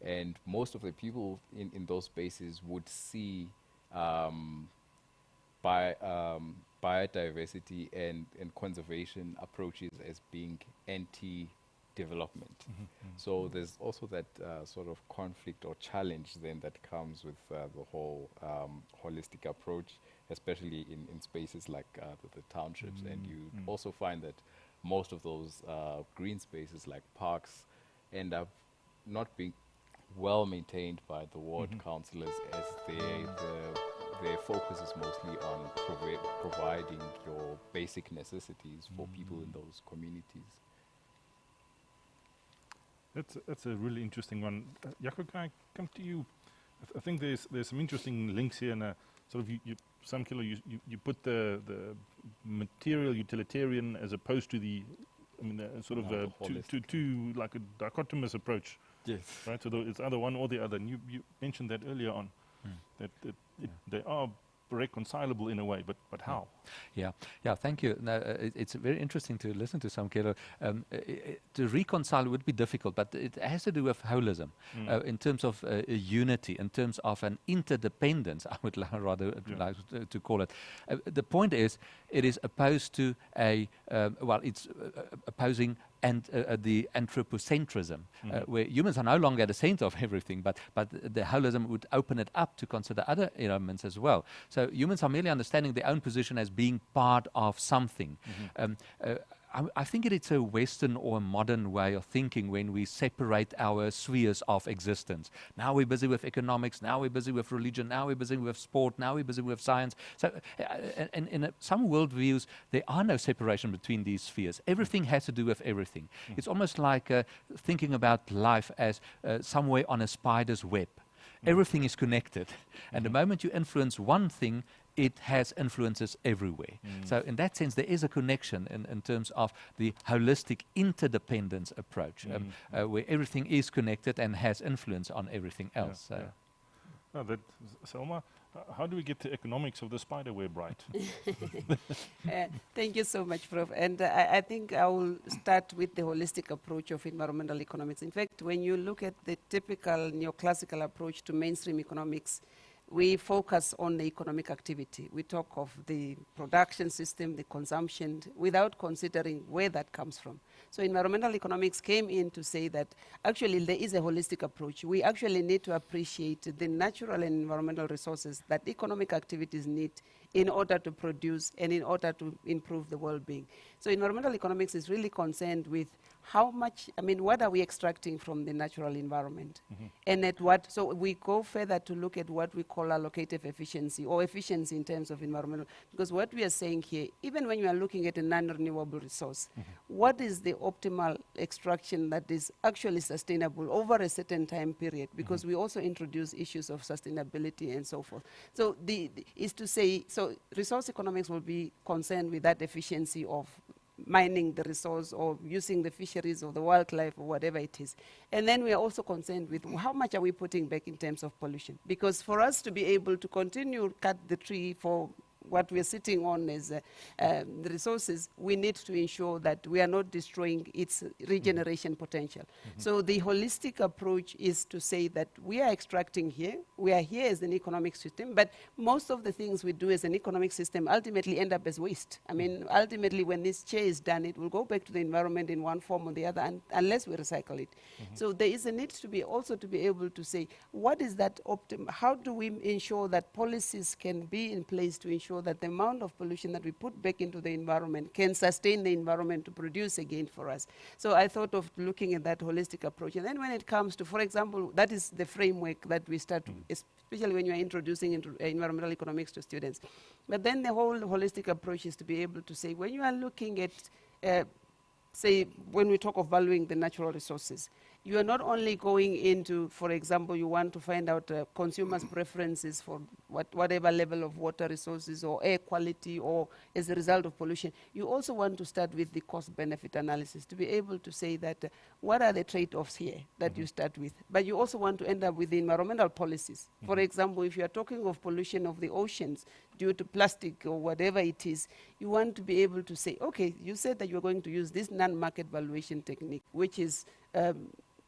And most of the people in those spaces would see biodiversity and conservation approaches as being anti-development. So there's also that sort of conflict or challenge then that comes with the whole holistic approach, especially in spaces like the townships. And you also find that most of those green spaces like parks end up not being well maintained by the ward councillors, as their focus is mostly on providing your basic necessities for people in those communities. That's a really interesting one. Jaco, can I come to you? I think there's some interesting links here, and sort of you put the material utilitarian as opposed to the sort of two like a dichotomous approach. Yes. Right. So it's either one or the other. And you mentioned that earlier on, that they are reconcilable in a way, but how? Yeah, thank you. Now, it's very interesting to listen to Samkelo. To reconcile would be difficult, but it has to do with holism, in terms of unity, in terms of an interdependence, I would rather like to call it. The point is, it is opposed to it's opposing and the anthropocentrism, where humans are no longer at the center of everything, but the holism would open it up to consider other elements as well. So humans are merely understanding their own position as being part of something. I think it's a Western or a modern way of thinking when we separate our spheres of existence. Now we're busy with economics, now we're busy with religion, now we're busy with sport, now we're busy with science. So in some worldviews, there are no separation between these spheres. Everything has to do with everything. It's almost like thinking about life as somewhere on a spider's web. Everything is connected. And the moment you influence one thing, it has influences everywhere. So in that sense, there is a connection in terms of the holistic interdependence approach, where everything is connected and has influence on everything else. Yeah, yeah. No, Selma, how do we get the economics of the spider web right? Thank you so much, Prof. And I think I will start with the holistic approach of environmental economics. In fact, when you look at the typical neoclassical approach to mainstream economics, we focus on the economic activity. We talk of the production system, the consumption, without considering where that comes from. So environmental economics came in to say that actually there is a holistic approach. We actually need to appreciate the natural and environmental resources that economic activities need in order to produce and in order to improve the well-being. So environmental economics is really concerned with how much, what are we extracting from the natural environment? And at what, so we go further to look at what we call allocative efficiency, or efficiency in terms of environmental, because what we are saying here, even when you are looking at a non-renewable resource, what is the optimal extraction that is actually sustainable over a certain time period? Because we also introduce issues of sustainability and so forth. So is to say, so resource economics will be concerned with that efficiency of mining the resource or using the fisheries or the wildlife or whatever it is. And then we are also concerned with how much are we putting back in terms of pollution? Because for us to be able to continue cut the tree for what we are sitting on as the resources, we need to ensure that we are not destroying its regeneration potential. So the holistic approach is to say that we are extracting here, we are here as an economic system, but most of the things we do as an economic system ultimately end up as waste. Ultimately when this chair is done, it will go back to the environment in one form or the other, unless we recycle it. So there is a need to be also to be able to say, what is that how do we ensure that policies can be in place to ensure that the amount of pollution that we put back into the environment can sustain the environment to produce again for us. So I thought of looking at that holistic approach. And then when it comes to, for example, that is the framework that we start, especially when you're introducing into environmental economics to students. But then the whole holistic approach is to be able to say, when you are looking at, say, when we talk of valuing the natural resources, you are not only going into, for example, you want to find out consumers' preferences for whatever level of water resources or air quality or as a result of pollution. You also want to start with the cost-benefit analysis to be able to say that what are the trade-offs here that you start with. But you also want to end up with the environmental policies. For example, if you are talking of pollution of the oceans due to plastic or whatever it is, you want to be able to say, okay, you said that you're going to use this non-market valuation technique, which is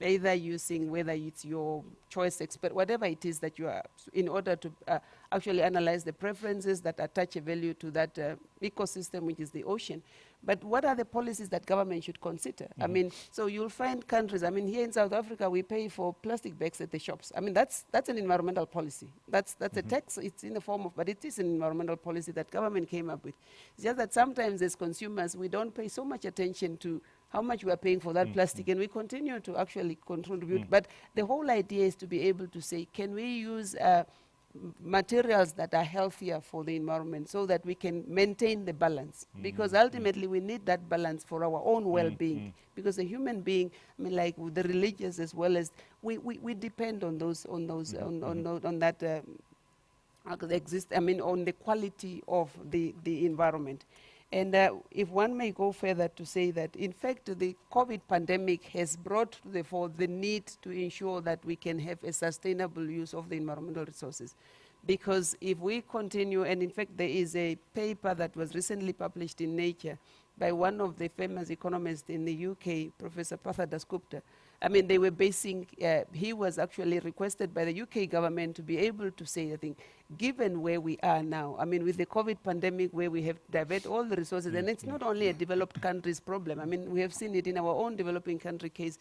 either using, whether it's your choice expert, whatever it is that you are, in order to actually analyze the preferences that attach a value to that ecosystem, which is the ocean. But what are the policies that government should consider? So you'll find countries, here in South Africa, we pay for plastic bags at the shops. That's an environmental policy. That's a tax, it's in the form of, but it is an environmental policy that government came up with. It's just that sometimes as consumers, we don't pay so much attention to how much we are paying for that plastic, and we continue to actually contribute. But the whole idea is to be able to say, can we use materials that are healthier for the environment so that we can maintain the balance? Because ultimately we need that balance for our own well-being. Because a human being, like with the religious as well as, we depend on those, on that exist. On the quality of the environment. And if one may go further to say that, in fact, the COVID pandemic has brought to the fore the need to ensure that we can have a sustainable use of the environmental resources. Because if we continue, and in fact there is a paper that was recently published in Nature by one of the famous economists in the UK, Professor Pantheism. They were basing, he was actually requested by the UK government to be able to say, I think, given where we are now, with the COVID pandemic where we have diverted all the resources, and it's not only a developed country's problem, we have seen it in our own developing country case.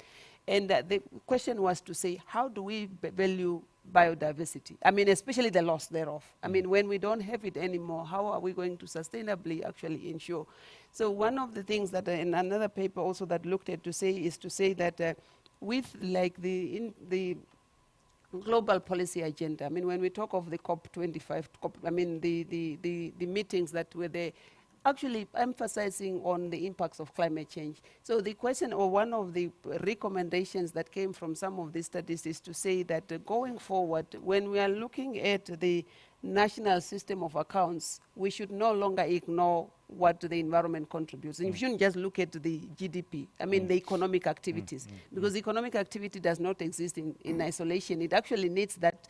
And the question was to say, how do we value biodiversity? Especially the loss thereof. When we don't have it anymore, how are we going to sustainably actually ensure? So one of the things that in another paper also that looked at to say is to say that with like the global policy agenda, when we talk of the COP25, the meetings that were there, actually emphasizing on the impacts of climate change. So the question, or one of the recommendations that came from some of these studies, is to say that going forward, when we are looking at the national system of accounts, we should no longer ignore what the environment contributes. And you shouldn't just look at the GDP, I mean the economic activities, because economic activity does not exist in isolation. It actually needs that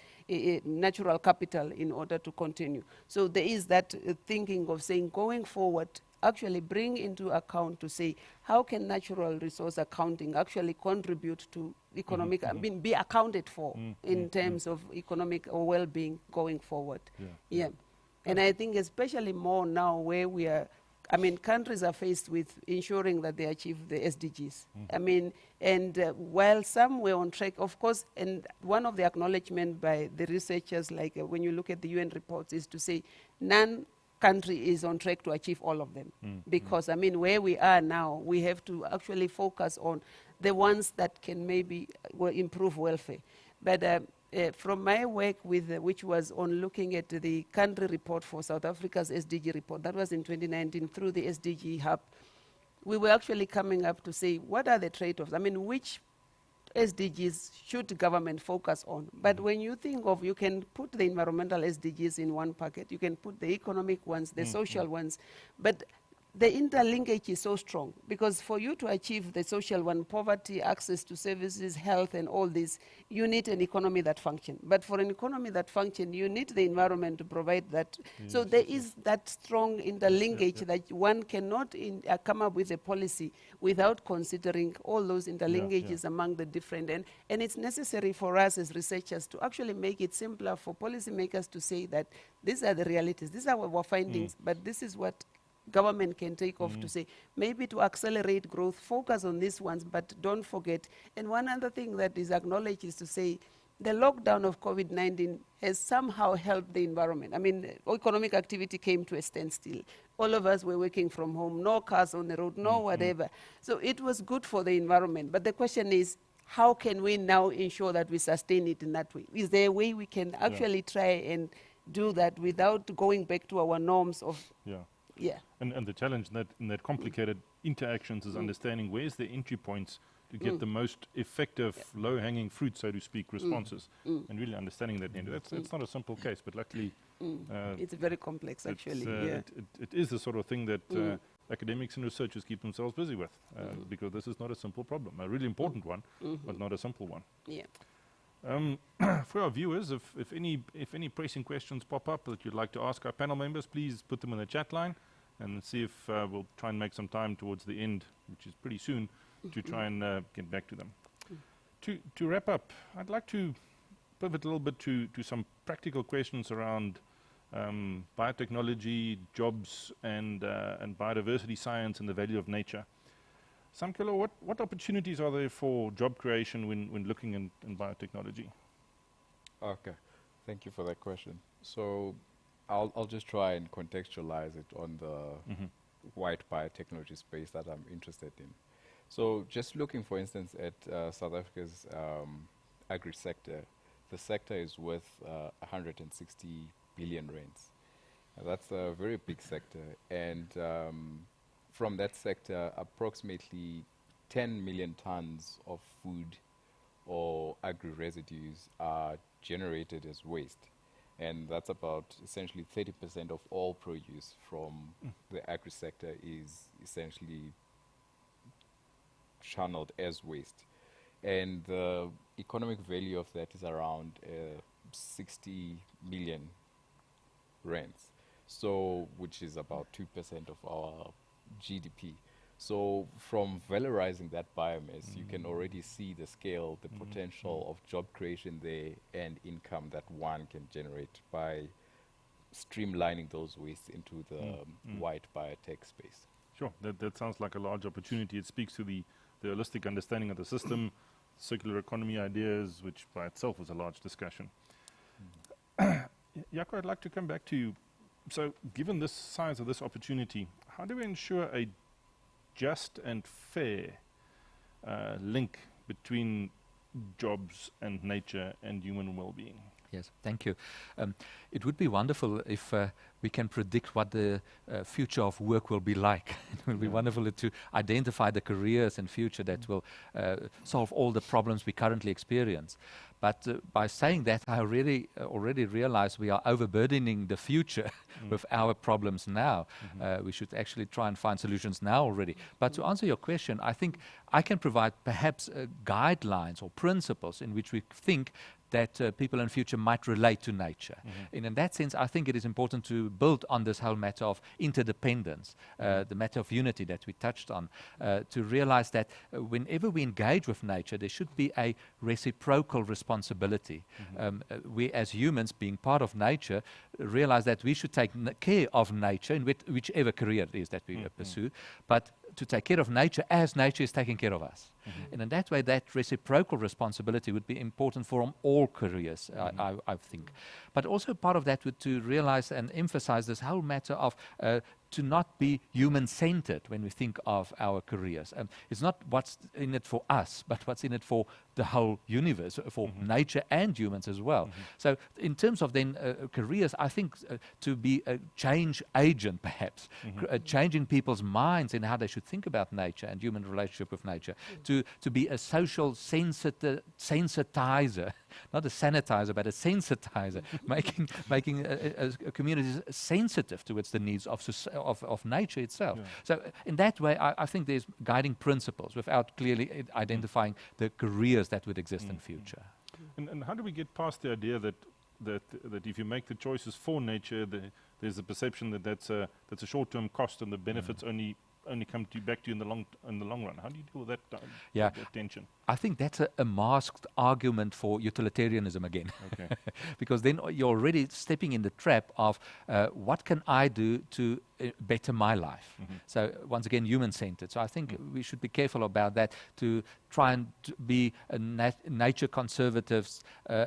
natural capital in order to continue. So there is that thinking of saying, going forward, actually bring into account to say, how can natural resource accounting actually contribute to economic, be accounted for in terms of economic or well-being going forward. Yeah. And I think especially more now where we are, I mean, countries are faced with ensuring that they achieve the SDGs. I mean, and while some were on track, of course, and one of the acknowledgement by the researchers, like when you look at the UN reports, is to say none country is on track to achieve all of them. Because, I mean, where we are now, we have to actually focus on the ones that can maybe improve welfare. But from my work with, which was on looking at the country report for South Africa's SDG report, that was in 2019 through the SDG Hub, we were actually coming up to say, what are the trade-offs? I mean, which SDGs should government focus on? But when you think of, you can put the environmental SDGs in one packet, you can put the economic ones, the social ones, but the interlinkage is so strong, because for you to achieve the social one, poverty, access to services, health, and all this, you need an economy that functions. But for an economy that functions, you need the environment to provide that. So there is that strong interlinkage that one cannot come up with a policy without considering all those interlinkages among the different. And it's necessary for us as researchers to actually make it simpler for policymakers to say that these are the realities, these are our findings, but this is what government can take off to say, maybe to accelerate growth, focus on these ones, but don't forget. And one other thing that is acknowledged is to say, the lockdown of COVID-19 has somehow helped the environment. I mean, economic activity came to a standstill. All of us were working from home, no cars on the road, no whatever. So it was good for the environment. But the question is, how can we now ensure that we sustain it in that way? Is there a way we can actually try and do that without going back to our norms of... And the challenge in that complicated interactions is understanding where's the entry points to get the most effective, low-hanging fruit, so to speak, responses, and really understanding that. It's not a simple case, but luckily... it's very complex, actually. It is the sort of thing that academics and researchers keep themselves busy with, because this is not a simple problem, a really important one, but not a simple one. For our viewers, if any pressing questions pop up that you'd like to ask our panel members, please put them in the chat line, and see if we'll try and make some time towards the end, which is pretty soon, to try and get back to them. To wrap up, I'd like to pivot a little bit to some practical questions around biotechnology, jobs, and biodiversity science and the value of nature. Samkelo, what opportunities are there for job creation when looking in biotechnology? Okay, thank you for that question. So I'll just try and contextualize it on the white biotechnology space that I'm interested in. So just looking, for instance, at South Africa's agri-sector, the sector is worth 160 billion rands. That's a very big sector, and from that sector, approximately 10 million tons of food or agri-residues are generated as waste. And that's about essentially 30% of all produce from the agri-sector is essentially channeled as waste. And the economic value of that is around 60 million rands, so which is about 2% of our GDP. So from valorizing that biomass, you can already see the scale, the potential of job creation there and income that one can generate by streamlining those wastes into the white biotech space. Sure, that sounds like a large opportunity. It speaks to the holistic understanding of the system, circular economy ideas, which by itself is a large discussion. Jaco, I'd like to come back to you. So given this size of this opportunity, how do we ensure a just and fair link between jobs and nature and human well-being? Yes, thank you. It would be wonderful if we can predict what the future of work will be like. It will be wonderful to identify the careers in future that will solve all the problems we currently experience. But by saying that, I really already realize we are overburdening the future with our problems now. We should actually try and find solutions now already. But to answer your question, I think I can provide perhaps guidelines or principles in which we think that people in future might relate to nature. And in that sense, I think it is important to build on this whole matter of interdependence, the matter of unity that we touched on, to realize that whenever we engage with nature, there should be a reciprocal responsibility. We as humans, being part of nature, realize that we should take care of nature in whichever career it is that we pursue, but to take care of nature as nature is taking care of us. And in that way, that reciprocal responsibility would be important for all careers, I think. But also part of that would to realize and emphasize this whole matter of to not be human-centered when we think of our careers. It's not what's in it for us, but what's in it for the whole universe, for nature and humans as well. So in terms of then careers, I think to be a change agent, perhaps, changing people's minds in how they should think about nature and human relationship with nature, to be a social sensitizer, not a sanitizer, but a sensitizer, making a community sensitive towards the needs of nature itself. So in that way, I think there's guiding principles without clearly identifying the careers that would exist in future. And how do we get past the idea that if you make the choices for nature, there's a perception that that's a short-term cost and the benefits only come back to you in the long run? How do you deal with that that tension? I think that's a masked argument for utilitarianism again. Okay. Because then you're already stepping in the trap of what can I do to better my life? So once again, human-centered. So I think we should be careful about that, to try and be nature conservatives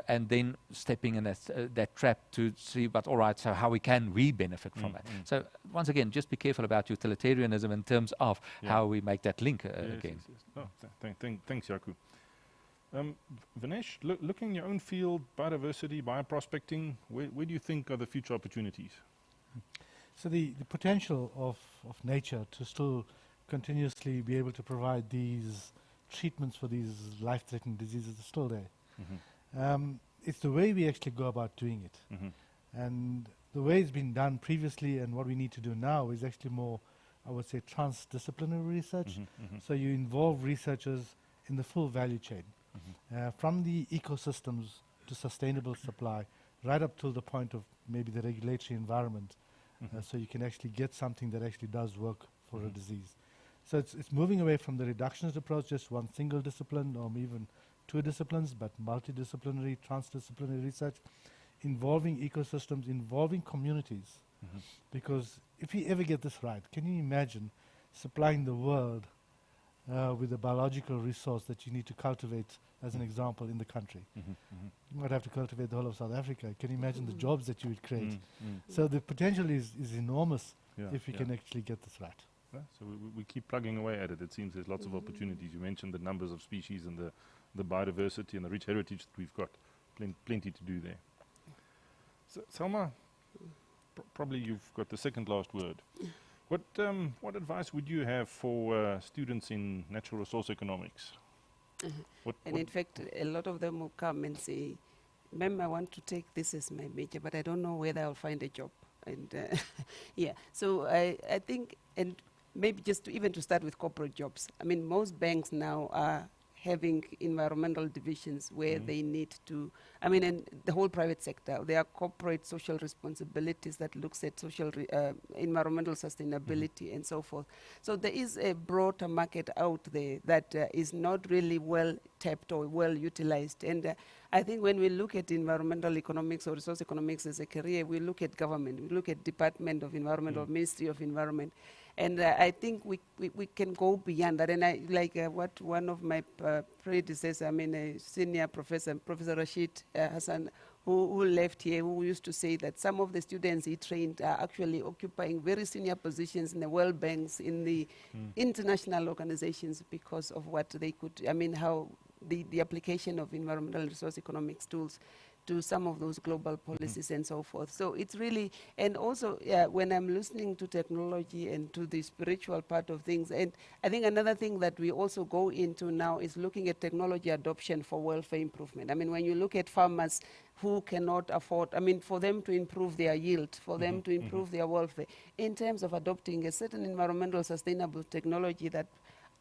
and then stepping in that trap to see, but all right, so how can we benefit from that? So once again, just be careful about utilitarianism in terms of how we make that link again. Yes. Oh, thanks, Jaco. Vanesh, looking in your own field, biodiversity, bioprospecting, where do you think are the future opportunities? So the potential of nature to still continuously be able to provide these treatments for these life-threatening diseases is still there. It's the way we actually go about doing it. And the way it's been done previously and what we need to do now is actually more, I would say, transdisciplinary research. So you involve researchers in the full value chain, from the ecosystems to sustainable supply, right up till the point of maybe the regulatory environment, so you can actually get something that actually does work for a disease. So it's moving away from the reductionist approach, just one single discipline or even two disciplines, but multidisciplinary, transdisciplinary research, involving ecosystems, involving communities. Because if you ever get this right, can you imagine supplying the world with a biological resource that you need to cultivate, as an example, in the country? You might have to cultivate the whole of South Africa. Can you imagine the jobs that you would create? So the potential is enormous if we can actually get this right. So we keep plugging away at it. It seems there's lots of opportunities. You mentioned the numbers of species and the biodiversity and the rich heritage that we've got. Plenty to do there. So, Selma, probably you've got the second last word. What advice would you have for students in natural resource economics? And in fact, a lot of them will come and say, "Ma'am, I want to take this as my major, but I don't know whether I'll find a job." And so I think, and maybe just even to start with corporate jobs. I mean, most banks now are having environmental divisions where they need to, I mean, in the whole private sector, there are corporate social responsibilities that looks at social, environmental sustainability and so forth. So there is a broader market out there that is not really well tapped or well utilized. And I think when we look at environmental economics or resource economics as a career, we look at government, we look at Department of Environment or Ministry of Environment. And I think we can go beyond that. And I like what one of my predecessors, I mean, a senior professor, Professor Rashid Hassan, who left here, who used to say that some of the students he trained are actually occupying very senior positions in the World Banks, in the international organizations, because of what they could, I mean, how the application of environmental resource economics tools to some of those global policies and so forth. So it's really, and also when I'm listening to technology and to the spiritual part of things, and I think another thing that we also go into now is looking at technology adoption for welfare improvement. I mean, when you look at farmers who cannot afford, I mean, for them to improve their yield, for them to improve their welfare, in terms of adopting a certain environmental sustainable technology that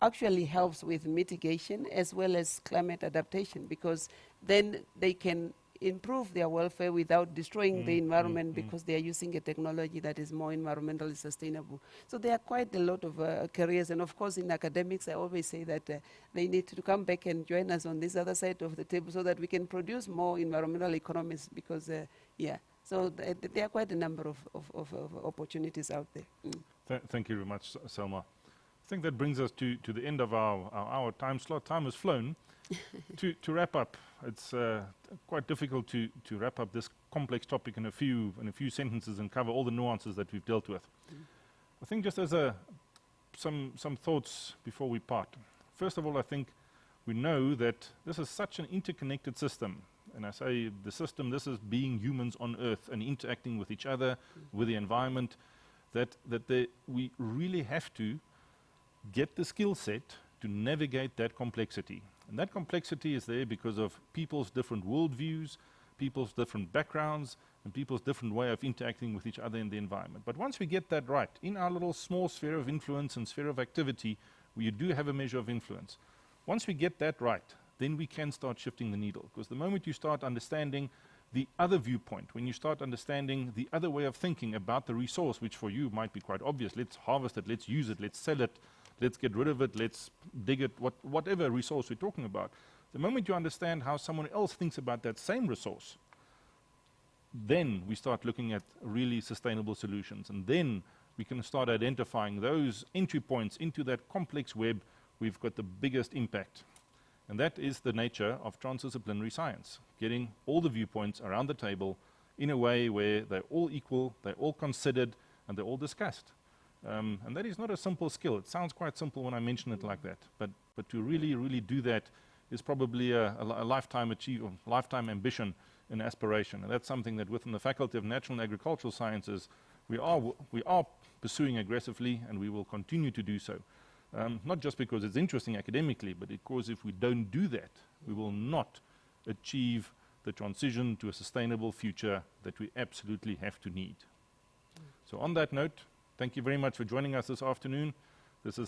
actually helps with mitigation as well as climate adaptation, because then they can improve their welfare without destroying the environment because they are using a technology that is more environmentally sustainable. So there are quite a lot of careers, and of course in academics I always say that they need to come back and join us on this other side of the table so that we can produce more environmental economists, because so there are quite a number of opportunities out there. Thank you very much, Selma. I think that brings us to the end of our time slot. Time has flown. To wrap up, it's quite difficult to wrap up this complex topic in a few sentences and cover all the nuances that we've dealt with. I think just as some thoughts before we part. First of all, I think we know that this is such an interconnected system, and I say the system, this is being humans on Earth and interacting with each other, with the environment, that we really have to get the skill set to navigate that complexity. And that complexity is there because of people's different worldviews, people's different backgrounds, and people's different way of interacting with each other in the environment. But once we get that right, in our little small sphere of influence and sphere of activity, where you do have a measure of influence, once we get that right, then we can start shifting the needle. Because the moment you start understanding the other viewpoint, when you start understanding the other way of thinking about the resource, which for you might be quite obvious, let's harvest it, let's use it, let's sell it, let's get rid of it, let's dig it, whatever resource we're talking about. The moment you understand how someone else thinks about that same resource, then we start looking at really sustainable solutions. And then we can start identifying those entry points into that complex web we've got the biggest impact. And that is the nature of transdisciplinary science, getting all the viewpoints around the table in a way where they're all equal, they're all considered, and they're all discussed. And that is not a simple skill. It sounds quite simple when I mention it like that, but to really do that is probably a lifetime lifetime ambition and aspiration. And that's something that within the Faculty of Natural and Agricultural Sciences we are pursuing aggressively, and we will continue to do so. Not just because it's interesting academically, but because if we don't do that, we will not achieve the transition to a sustainable future that we absolutely have to need. So on that note, thank you very much for joining us this afternoon. This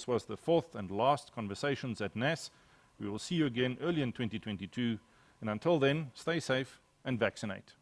was the fourth and last Conversations at NAS. We will see you again early in 2022. And until then, stay safe and vaccinate.